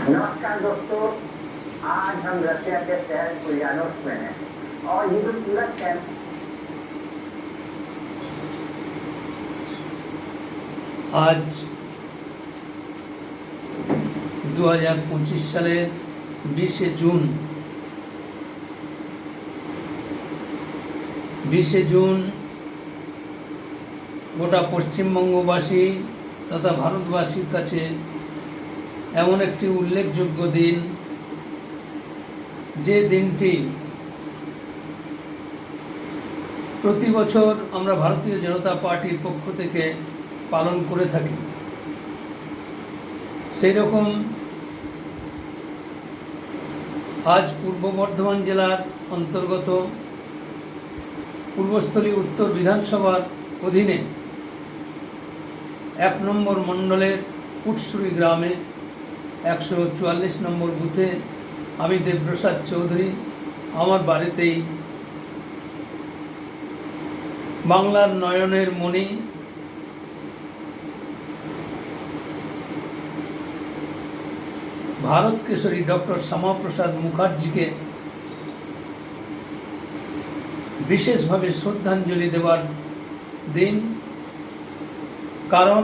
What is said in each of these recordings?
नमस्कार दोस्तों, आज हम रशिया के शहर कुलियानोव्स्क में हैं और ये जो पूरा कैंप आज 2025 সালের 20শে জুন গোটা পশ্চিমবঙ্গবাসী তথা ভারতবাসীর কাছে এমন একটি উল্লেখযোগ্য দিন, যে দিনটি প্রতি বছর আমরা ভারতীয় জনতা পার্টির পক্ষ থেকে পালন করে থাকি। সেই রকম আজ পূর্ব বর্ধমান জেলার অন্তর্গত পূর্বস্থলী উত্তর বিধানসভার অধীনে 1 নম্বর মণ্ডলের কুটসুরি গ্রামে 144 নম্বর বুথে আমি দেবপ্রসাদ চৌধুরী আমার বাড়িতেই বাংলার নয়নের মণি ভারত কেশরী ডক্টর শ্যামাপ্রসাদ মুখার্জিকে বিশেষভাবে শ্রদ্ধাঞ্জলি দেওয়ার দিন। কারণ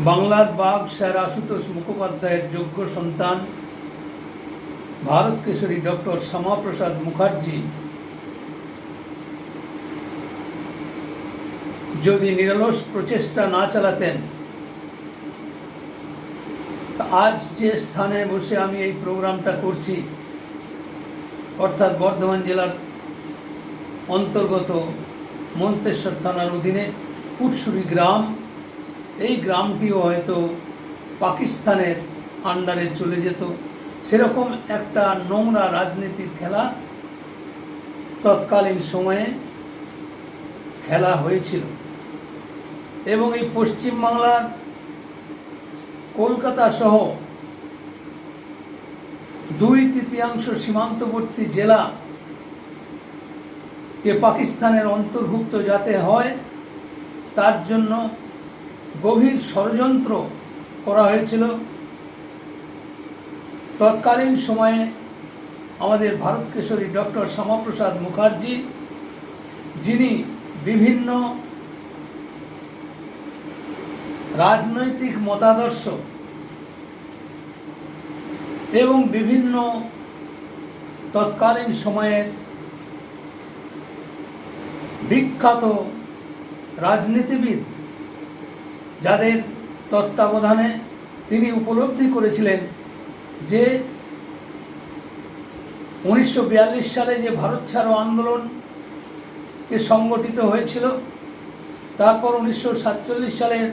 বাংলার বাঘ স্যার আশুতোষ মুখোপাধ্যায়ের যোগ্য সন্তান ভারত কেশরী ডক্টর শ্যামাপ্রসাদ মুখার্জি যদি নিরলস প্রচেষ্টা না চালাতেন, আজ যে স্থানে বসে আমি এই প্রোগ্রামটা করছি, অর্থাৎ বর্ধমান জেলার অন্তর্গত মন্তেশ্বর থানার অধীনে কুটসুরি গ্রাম, এই গ্রামটিও হয়তো পাকিস্তানের আন্ডারে চলে যেত। সেরকম একটা নোংরা রাজনীতির খেলা তৎকালীন সময়ে খেলা হয়েছিল। এবং এই পশ্চিমবাংলার কলকাতা সহ 2/3 সীমান্তবর্তী জেলাকে পাকিস্তানের অন্তর্ভুক্ত যাতে হয়, তার জন্য গভীর ষড়যন্ত্র করা হয়েছিল। তৎকালীন সময়ে আমাদের ভারত কেশরী ডক্টর শ্যামাপ্রসাদ মুখার্জি, যিনি বিভিন্ন রাজনৈতিক মতাদর্শ এবং বিভিন্ন তৎকালীন সময়ের বিখ্যাত রাজনীতিবিদ যাদের তত্ত্বাবধানে তিনি উপলব্ধি করেছিলেন যে 1942 সালে যে ভারত ছাড়ো আন্দোলনকে সংগঠিত হয়েছিল, তারপর 1947 সালের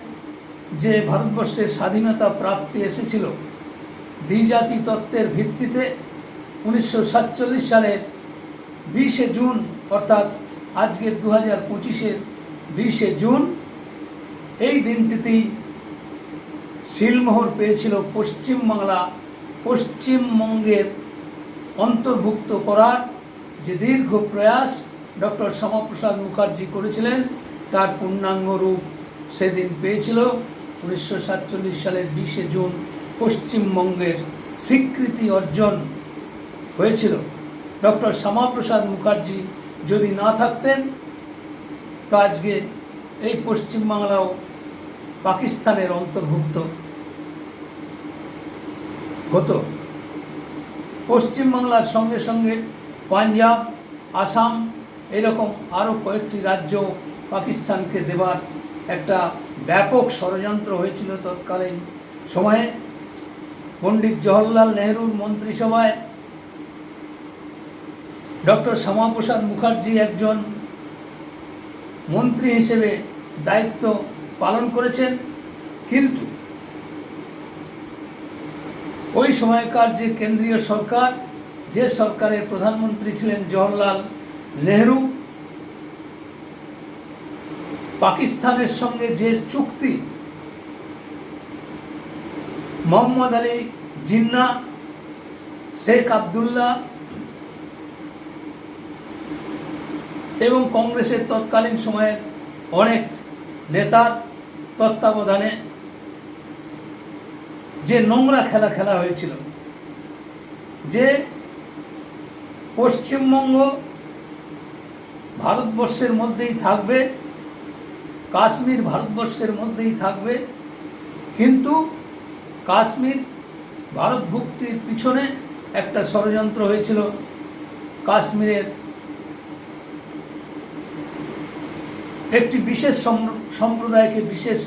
যে ভারতবর্ষের স্বাধীনতা প্রাপ্তি এসেছিল দ্বিজাতি তত্ত্বের ভিত্তিতে, 1947 সালের 20শে জুন অর্থাৎ আজকের 2025-এর 20শে জুন, এই দিনটিতেই সিলমোহর পেয়েছিল পশ্চিমবাংলা পশ্চিমবঙ্গের অন্তর্ভুক্ত করার যে দীর্ঘ প্রয়াস ডক্টর শ্যামাপ্রসাদ মুখার্জি করেছিলেন, তার পূর্ণাঙ্গ রূপ সেদিন পেয়েছিল। 1947 সালের 20শে জুন পশ্চিমবঙ্গের স্বীকৃতি অর্জন হয়েছিল। ডক্টর শ্যামাপ্রসাদ মুখার্জি যদি না থাকতেন, তো আজকে এই পশ্চিমবাংলাও পাকিস্তানের অন্তর্ভুক্ত হতো। পশ্চিমবাংলার সঙ্গে সঙ্গে পাঞ্জাব, আসাম, এরকম আরও কয়েকটি রাজ্য পাকিস্তানকে দেবার একটা ব্যাপক ষড়যন্ত্র হয়েছিল তৎকালীন সময়ে। পণ্ডিত জওহরলাল নেহরুর মন্ত্রিসভায় ডক্টর শ্যামাপ্রসাদ মুখার্জি একজন মন্ত্রী হিসেবে দায়িত্ব পালন করেছেন, কিন্তু ওই সময়কার যে কেন্দ্রীয় সরকার, যে সরকারের প্রধানমন্ত্রী ছিলেন জওহরলাল নেহরু, পাকিস্তানের সঙ্গে যে চুক্তি মোহাম্মদ আলী জিন্নাহ, শেখ আবদুল্লাহ এবং কংগ্রেসের তৎকালীন সময়ের অনেক নেতার তত্ত্বাবধানে যে নোংরা খেলা খেলা হয়েছিল, যে পশ্চিমবঙ্গ ভারতবর্ষের মধ্যেই থাকবে, কাশ্মীর ভারতবর্ষের মধ্যেই থাকবে, কিন্তু কাশ্মীর ভারতভুক্তির পিছনে একটা ষড়যন্ত্র হয়েছিল। কাশ্মীরের একটি বিশেষ সম্প্রদায়কে বিশেষ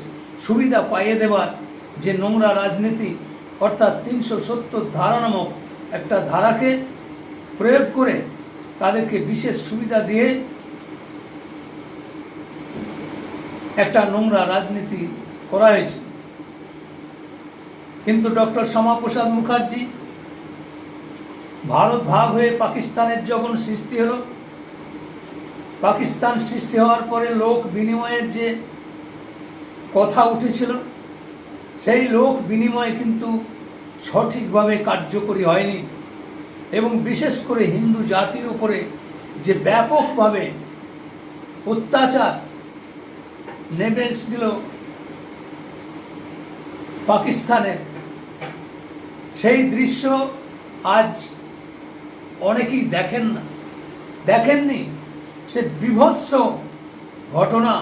সুবিধা পাইয়ে দেওয়ার যে নোংরা রাজনীতি, অর্থাৎ 370 ধারা নামক একটা ধারাকে প্রয়োগ করে তাদেরকে বিশেষ সুবিধা দিয়ে একটা নোংরা রাজনীতি করা হয়েছে। কিন্তু ডক্টর শ্যামাপ্রসাদ মুখার্জি, ভারত ভাগ হয়ে পাকিস্তানের যখন সৃষ্টি হলো, পাকিস্তান সৃষ্টি হওয়ার পরে লোক বিনিময়ের যে কথা উঠেছিল, সেই লোক বিনিময় কিন্তু সঠিকভাবে কার্যকরী হয়নি, এবং বিশেষ করে হিন্দু জাতির উপরে যে ব্যাপকভাবে অত্যাচার নেমে এসেছিল পাকিস্তানের, সেই দৃশ্য আজ অনেকেই দেখেননি। সে বীভৎস ঘটনা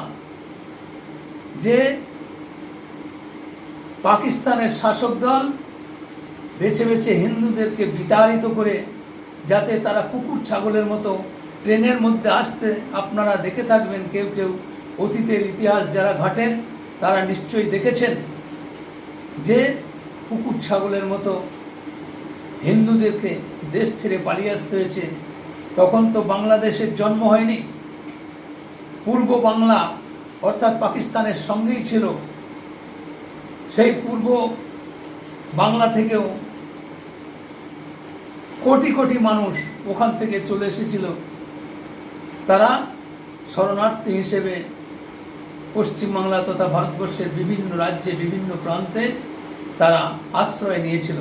যে পাকিস্তানের শাসক দল বেছে বেছে হিন্দুদেরকে বিতাড়িত করে, যাতে তারা কুকুর ছাগলের মতো ট্রেনের মধ্যে আসতে, আপনারা দেখে থাকবেন, কেউ কেউ অতীতের ইতিহাস যারা ঘাটেন তারা নিশ্চয়ই দেখেছেন যে কুকুর ছাগলের মতো হিন্দুদেরকে দেশ ছেড়ে পালিয়ে আসতে হয়েছে। তখন তো বাংলাদেশের জন্ম হয়নি, পূর্ব বাংলা অর্থাৎ পাকিস্তানের সঙ্গেই ছিল। সেই পূর্ব বাংলা থেকেও কোটি কোটি মানুষ ওখান থেকে চলে এসেছিল, তারা শরণার্থী হিসেবে পশ্চিমবাংলা তথা ভারতবর্ষের বিভিন্ন রাজ্যে বিভিন্ন প্রান্তে তারা আশ্রয় নিয়েছিল।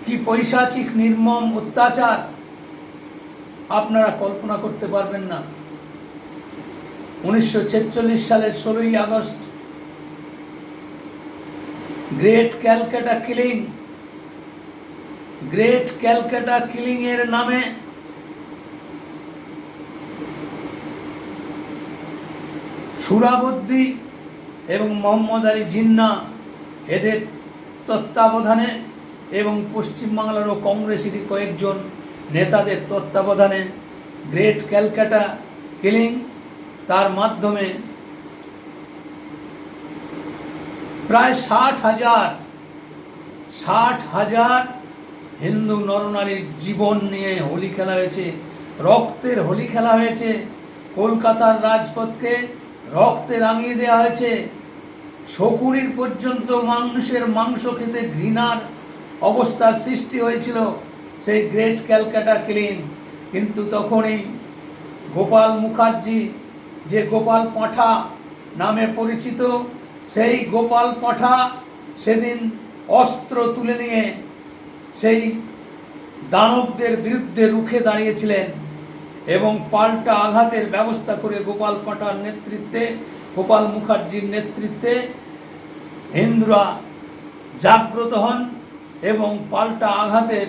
কি পৈশাচিক নির্মম অত্যাচার আপনারা কল্পনা করতে পারবেন না। 1946 সালের 16ই আগস্ট গ্রেট ক্যালকাটা কিলিং এর নামে সুরাবর্দী এবং মোহাম্মদ আলী জিন্না এদের তত্ত্বাবধানে এবং পশ্চিমবাংলারও কংগ্রেসেরই কয়েকজন নেতাদের তত্ত্বাবধানে গ্রেট ক্যালকাটা কিলিং, তার মাধ্যমে প্রায় 60,000 হিন্দু নরনারীর জীবন নিয়ে হোলি খেলা হয়েছে, রক্তের হোলি খেলা হয়েছে। কলকাতার রাজপথকে রক্তে রাঙিয়ে দেওয়া হয়েছে। শকুনির পর্যন্ত মানুষের মাংস খেতে ঘৃণার অবস্থার সৃষ্টি হয়েছিল সেই গ্রেট ক্যালকাটা কিলিং। কিন্তু তখনই গোপাল মুখার্জি, যে গোপাল পাঁঠা নামে পরিচিত, সেই গোপাল পাঁঠা সেদিন অস্ত্র তুলে নিয়ে সেই দানবদের বিরুদ্ধে রুখে দাঁড়িয়েছিলেন এবং পাল্টা আঘাতের ব্যবস্থা করে গোপাল পাঁঠার নেতৃত্বে, গোপাল মুখার্জির নেতৃত্বে হিন্দুরা জাগ্রত হন এবং পাল্টা আঘাতের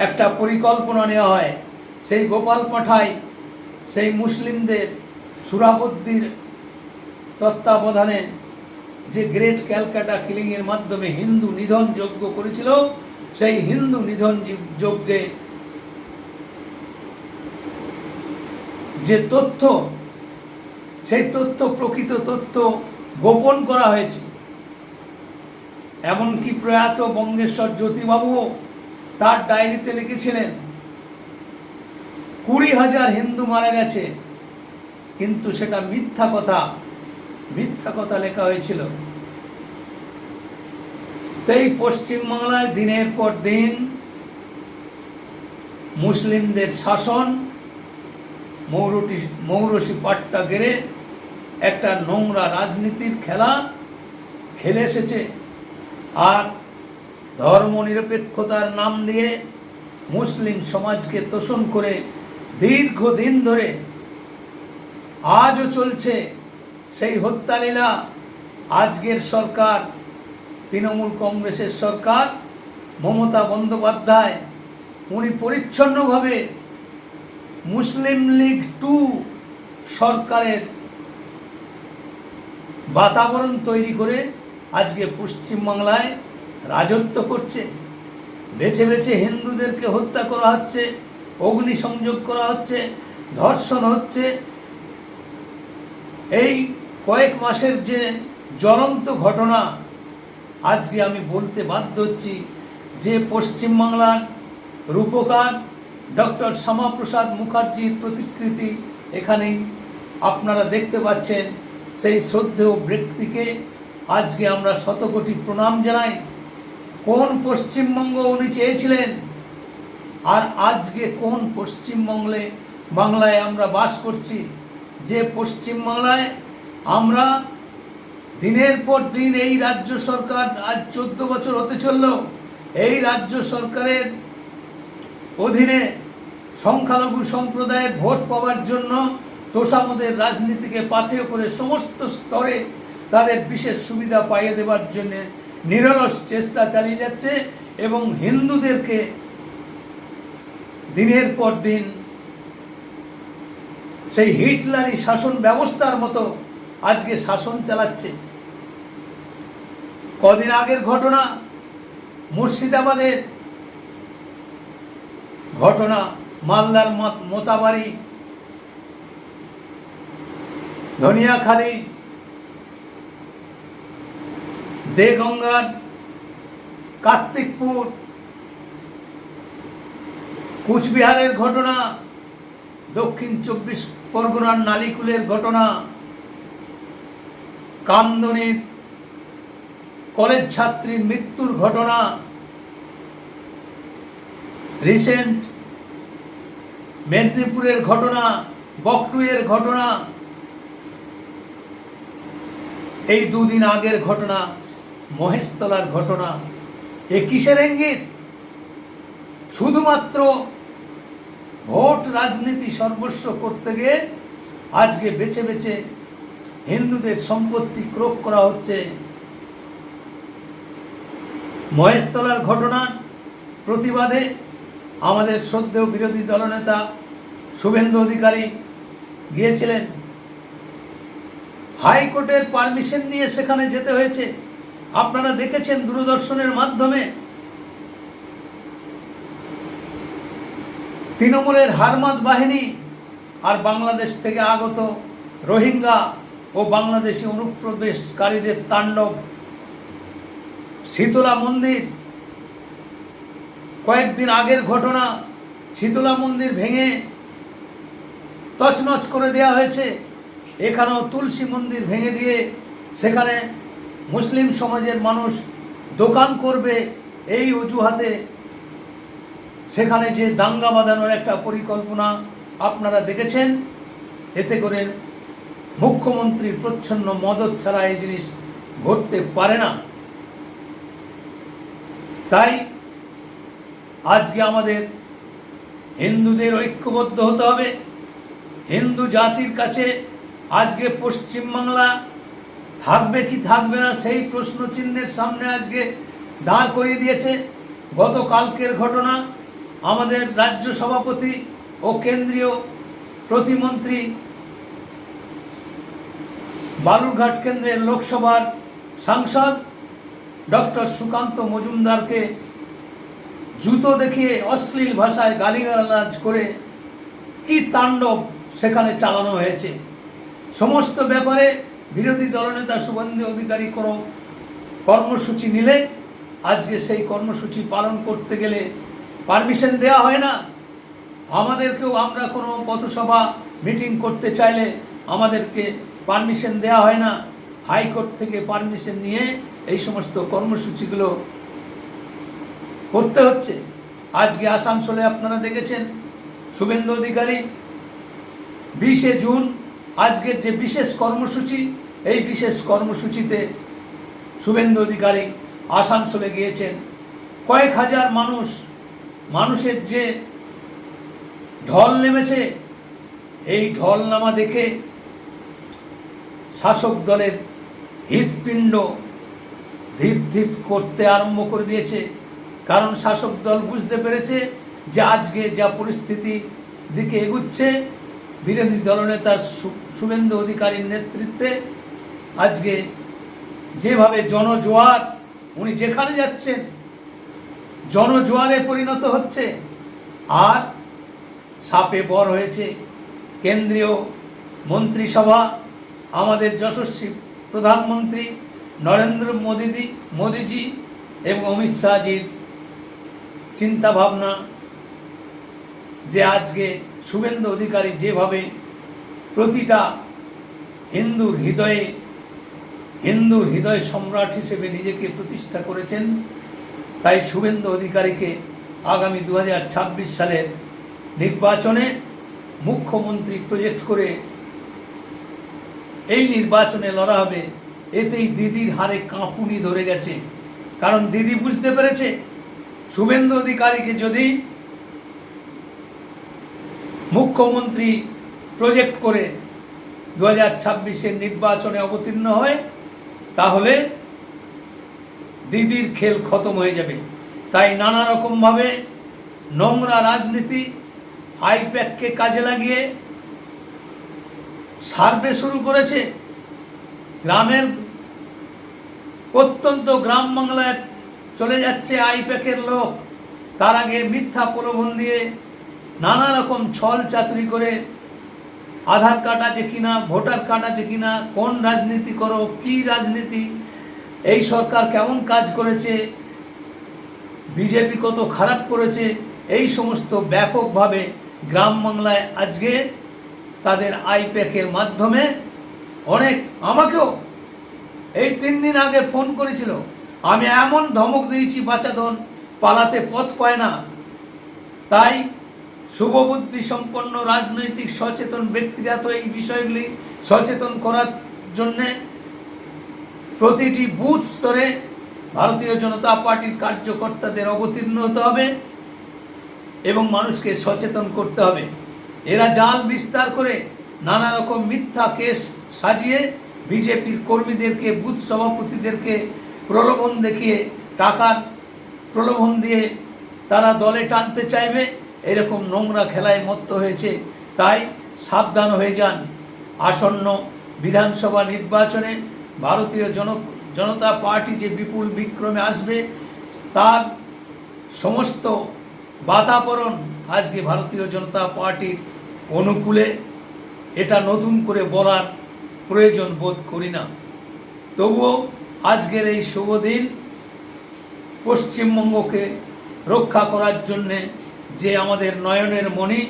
একটা পরিকল্পনা নেওয়া হয়। সেই গোপাল পাঁঠাই সেই মুসলিমদের সুরাবর্দির তত্ত্বাবধানে যে গ্রেট ক্যালকাটা কিলিংয়ের মাধ্যমে হিন্দু নিধন যজ্ঞ করেছিল, সেই হিন্দু নিধন যজ্ঞে যে তথ্য, সেই তথ্য, প্রকৃত তথ্য গোপন করা হয়েছে। এমনকি প্রয়াত বঙ্গেশ্বর জ্যোতিবাবুও তার ডায়েরিতে লিখেছিলেন 20,000 হিন্দু মারা গেছে, কিন্তু সেটা মিথ্যা কথা লেখা হয়েছিল। তাই পশ্চিমবাংলায় দিনের পর দিন মুসলিমদের শাসন মৌরসি পাট্টা গেড়ে একটা নোংরা রাজনীতির খেলা খেলে এসেছে। আর ধর্মনিরপেক্ষতার নাম দিয়ে মুসলিম সমাজকে তোষণ করে দীর্ঘদিন ধরে আজও চলছে সেই হত্যালীলা। আজকের সরকার তৃণমূল কংগ্রেসের সরকার, মমতা বন্দ্যোপাধ্যায়, উনি পরিচ্ছন্নভাবে মুসলিম লীগ 2 সরকারের বাতাবরণ তৈরি করে আজকে পশ্চিমবাংলায় রাজত্ব করছে। বেছে বেছে হিন্দুদেরকে হত্যা করা হচ্ছে, অগ্নিসংযোগ করা হচ্ছে, ধর্ষণ হচ্ছে। এই কয়েক মাসের যে জ্বলন্ত ঘটনা, আজকে আমি বলতে বাধ্য হচ্ছি যে পশ্চিমবাংলার রূপকার ডক্টর শ্যামাপ্রসাদ মুখার্জির প্রতিকৃতি এখানেই আপনারা দেখতে পাচ্ছেন। সেই শ্রদ্ধেয় ব্যক্তিকে আজকে আমরা শতকোটি প্রণাম জানাই। কোন পশ্চিমবঙ্গ উনি চেয়েছিলেন, আর আজকে কোন বাংলায় আমরা বাস করছি, যে পশ্চিমবাংলায় আমরা দিনের পর দিন এই রাজ্য সরকার, আজ 14 বছর হতে চলল, এই রাজ্য সরকারের অধীনে সংখ্যালঘু সম্প্রদায়ের ভোট পাওয়ার জন্য তোষামোদের রাজনীতিকে পাথেয় করে সমস্ত স্তরে তাদের বিশেষ সুবিধা পাইয়ে দেওয়ার জন্য নিরলস চেষ্টা চালিয়ে যাচ্ছে এবং হিন্দুদেরকে দিনের পর দিন সেই হিটলারি শাসন ব্যবস্থার মতো আজকে শাসন চালাচ্ছে। কদিন আগের ঘটনা, মুর্শিদাবাদের ঘটনা, মালদার মোতাবাড়ি, ধনিয়াখালী, দেগঙ্গার কার্তিকপুর, কুচবিহারের ঘটনা, দক্ষিণ 24 পরগনার নালিকুলের ঘটনা, কামদনির কলেজ ছাত্রীর মৃত্যুর ঘটনা, রিসেন্ট মেদিনীপুরের ঘটনা, বকটুয়ের ঘটনা, এই 2 দিন আগের ঘটনা মহেশতলার ঘটনা। এ কিসের ইঙ্গিত? শুধুমাত্র ভোট রাজনীতি সর্বস্ব করতে গিয়ে আজকে বেছে বেছে হিন্দুদের সম্পত্তি ক্রোক করা হচ্ছে। মহেশতলার ঘটনার প্রতিবাদে আমাদের শ্রদ্ধেয় বিরোধী দলনেতা শুভেন্দু অধিকারী গিয়েছিলেন। হাইকোর্টের পারমিশন নিয়ে সেখানে যেতে হয়েছে, আপনারা দেখেছেন দূরদর্শনের মাধ্যমে। তৃণমূলের হারমাদ বাহিনী আর বাংলাদেশ থেকে আগত রোহিঙ্গা ও বাংলাদেশি অনুপ্রবেশকারীদের তাণ্ডব। শীতলা মন্দির, কয়েকদিন আগের ঘটনা, শীতলা মন্দির ভেঙে তছনছ করে দেওয়া হয়েছে। এখানেও তুলসী মন্দির ভেঙে দিয়ে সেখানে মুসলিম সমাজের মানুষ দোকান করবে, এই অজুহাতে সেখানে যে দাঙ্গা বাঁধানোর একটা পরিকল্পনা আপনারা দেখেছেন। এতে করে মুখ্যমন্ত্রীর প্রচ্ছন্ন মদত ছাড়া এই জিনিস ঘটতে পারে না। তাই আজকে আমাদের হিন্দুদের ঐক্যবদ্ধ হতে হবে। হিন্দু জাতির কাছে আজকে পশ্চিমবাংলা থাকবে কি থাকবে না সেই প্রশ্ন চিহ্নের সামনে আজকে দাঁড় করিয়ে দিয়েছে। গতকালকের ঘটনা, আমাদের রাজ্য সভাপতি ও কেন্দ্রীয় প্রতিমন্ত্রী বালুরঘাট কেন্দ্রের লোকসভার সাংসদ ডক্টর সুকান্ত মজুমদারকে জুতো দেখিয়ে অশ্লীল ভাষায় গালিগালাজ করে কি তাণ্ডব সেখানে চালানো হয়েছে। সমস্ত ব্যাপারে বিরোধী দলনেতা শুভেন্দু অধিকারী কোনো কর্মসূচি নিলে আজকে সেই কর্মসূচি পালন করতে গেলে পারমিশন দেওয়া হয় না। আমাদেরকেও আমরা কোনো পথসভা মিটিং করতে চাইলে আমাদেরকে পারমিশন দেওয়া হয় না। হাইকোর্ট থেকে পারমিশন নিয়ে এই সমস্ত কর্মসূচিগুলো করতে হচ্ছে। আজকে আসানসোলে আপনারা দেখেছেন শুভেন্দু অধিকারী 20শে জুন আজকের যে বিশেষ কর্মসূচি, এই বিশেষ কর্মসূচিতে শুভেন্দু অধিকারী আসানসোলে গিয়েছেন। কয়েক হাজার মানুষের যে ঢল নেমেছে, এই ঢল নামা দেখে শাসক দলের হৃৎপিণ্ড ধীপ ধীপ করতে আরম্ভ করে দিয়েছে। কারণ শাসক দল বুঝতে পেরেছে যে আজকে যা পরিস্থিতি দিকে এগুচ্ছে, বিরোধী দলনেতা শুভেন্দু অধিকারীর নেতৃত্বে আজকে যেভাবে জনজোয়ার, উনি যেখানে যাচ্ছেন জনজোয়ারে পরিণত হচ্ছে। আর সাপে বর হয়েছে কেন্দ্রীয় মন্ত্রিসভা, আমাদের যশস্বী প্রধানমন্ত্রী নরেন্দ্র মোদীজি এবং অমিত শাহজির চিন্তাভাবনা, যে আজকে শুভেন্দু অধিকারী যেভাবে প্রতিটা হিন্দুর হৃদয় সম্রাট হিসেবে নিজেকে প্রতিষ্ঠা করেছেন। তাই শুভেন্দু অধিকারীকে আগামী 2026 সালের নির্বাচনে মুখ্যমন্ত্রী প্রজেক্ট করে এই নির্বাচনে লড়া হবে। এতেই দিদির হারে কাঁপুনি ধরে গেছে। কারণ দিদি বুঝতে পেরেছে শুভেন্দু অধিকারীকে যদি মুখ্যমন্ত্রী প্রজেক্ট করে 2026-এর নির্বাচনে অবতীর্ণ হয়, তাহলে দিদির খেল খতম হয়ে যাবে। তাই নানা রকমভাবে নোংরা রাজনীতি, আইপ্যাককে কাজে লাগিয়ে সার্ভে শুরু করেছে। গ্রামের অত্যন্ত গ্রাম বাংলায় চলে যাচ্ছে আইপ্যাকের লোক। তার আগে মিথ্যা প্রলোভন দিয়ে নানা রকম ছল চাতুরি করে আধার কার্ড আছে কিনা, ভোটার কার্ড আছে কিনা, কোন রাজনীতি করো, কি রাজনীতি, এই সরকার কেমন কাজ করেছে, বিজেপি কত খারাপ করেছে, এই সমস্ত ব্যাপকভাবে গ্রাম বাংলায় আজকে তাদের আইপ্যাকের মাধ্যমে অনেক, আমাকেও এই 3 দিন আগে ফোন করেছিল। আমি এমন ধমক দিয়েছি বাঁচাধন পালাতে পথ পায় না। তাই শুভবুদ্ধি সম্পন্ন রাজনৈতিক সচেতন ব্যক্তিরা তো এই বিষয়গুলি সচেতন করার জন্যে প্রতিটি বুথ স্তরে ভারতীয় জনতা পার্টির কার্যকর্তাদের অবতীর্ণ হতে হবে এবং মানুষকে সচেতন করতে হবে। এরা জাল বিস্তার করে নানা রকম মিথ্যা কেস সাজিয়ে বিজেপির কর্মীদেরকে, বুথ সভাপতিদেরকে প্রলোভন দেখিয়ে, টাকার প্রলোভন দিয়ে তারা দলে টানতে চাইবে। এরকম নোংরা খেলায় মত্ত হয়েছে। তাই সাবধান হয়ে যান। আসন্ন বিধানসভা নির্বাচনে ভারতীয় জনতা পার্টি যে বিপুল বিক্রমে আসবে, তার সমস্ত বাতাবরণ আজকে ভারতীয় জনতা পার্টির অনুকূলে। এটা নতুন করে বলার প্রয়োজন বোধ করি না। তবুও আজকের এই শুভ দিন পশ্চিমবঙ্গকে রক্ষা করার জন্যে যে আমাদের নয়নের মণি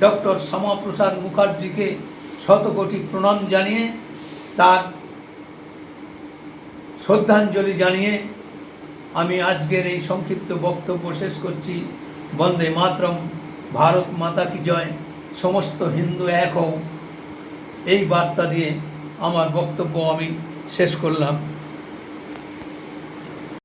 ডক্টর শ্যামাপ্রসাদ মুখার্জিকে শতকোটি প্রণাম জানিয়ে, তার শ্রদ্ধাঞ্জলি জানিয়ে আমি আজকের এই সংক্ষিপ্ত বক্তব্য শেষ করছি। বন্দে মাতরম, ভারত মাতা কি জয়, সমস্ত হিন্দু এক হও, এই বার্তা দিয়ে আমার বক্তব্য আমি শেষ করলাম।